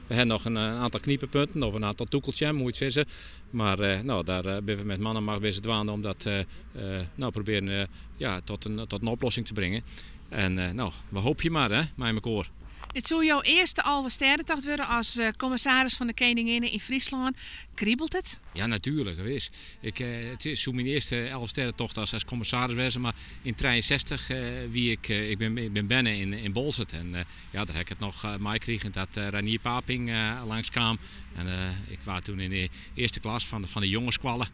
We hebben nog een aantal kniepenpunten of een aantal toekeltjes, moet je zeggen. Maar daar zijn we met mannen maar bezig dwaan om dat proberen tot een oplossing te brengen. En we hopen maar, hè, met elkaar. Dit zou jouw eerste Alversterrentocht worden als commissaris van de Koninginnen in Friesland. Kriebelt het? Ja, natuurlijk. Het is mijn eerste Alversterrentocht als commissaris geweest, maar in 1963 ik ben binnen in Bolzert. En daar heb ik het nog meegekregen dat Ranier Paping langs kwam. En ik was toen in de eerste klas van de jongenskwallen.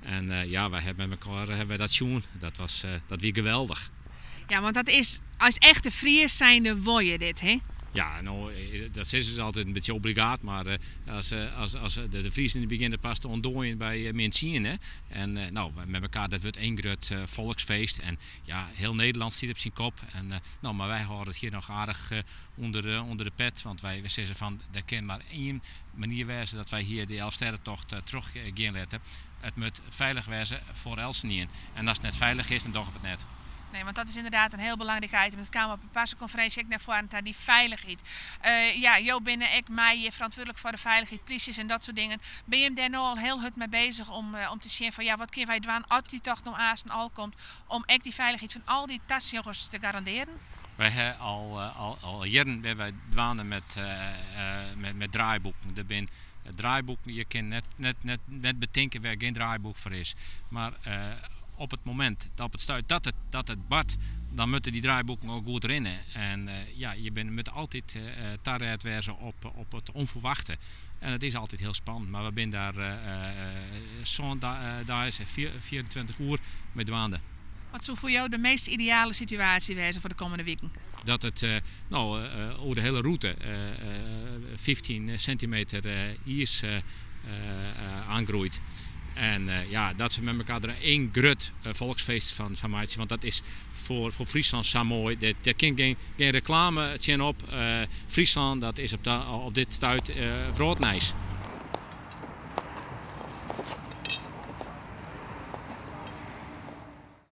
En wij hebben met elkaar dat zien. Dat was geweldig. Ja, want dat is, als echte Fries zijnde wil je dit, hè? Ja, dat is dus altijd een beetje obligaat, maar als de Fries in het begin pas te ontdooien bij mensen, hè. En met elkaar, dat wordt één groot volksfeest. En ja, heel Nederland zit op zijn kop. En, maar wij houden het hier nog aardig onder de pet, want wij zeggen van, er kan maar één manier wezen dat wij hier de Alversterrentocht terug gaan laten. Het moet veilig wezen voor Elseniën. En als het net veilig is, dan doen we het net. Nee, want dat is inderdaad een heel belangrijk item. Het kwam op een persconferentie ook naar voren, die veiligheid. Jo binnen ik mij verantwoordelijk voor de veiligheid, polities en dat soort dingen. Ben je daar nou al heel hard mee bezig om te zien van wat kunnen wij doen als die tocht om Aasten al komt, om echt die veiligheid van al die tasjongens te garanderen? Wij hebben al jaren wij dwanen met draaiboeken. Er zijn draaiboeken, je kan net bedenken waar geen draaiboek voor is. Maar op het moment op het stuit dat het bad, dan moeten die draaiboeken ook goed erin. En je moet altijd taart wezen op het onverwachte. En het is altijd heel spannend, maar we zijn daar daar is 24 uur met dwaande. Wat zou voor jou de meest ideale situatie wezen voor de komende weken? Dat het over de hele route 15 centimeter ijs aangroeit. En dat ze met elkaar er één groot volksfeest van maken. Want dat is voor Friesland zo mooi. Er kan geen reclame op. Friesland, dat is op dit stuit vrootnijs.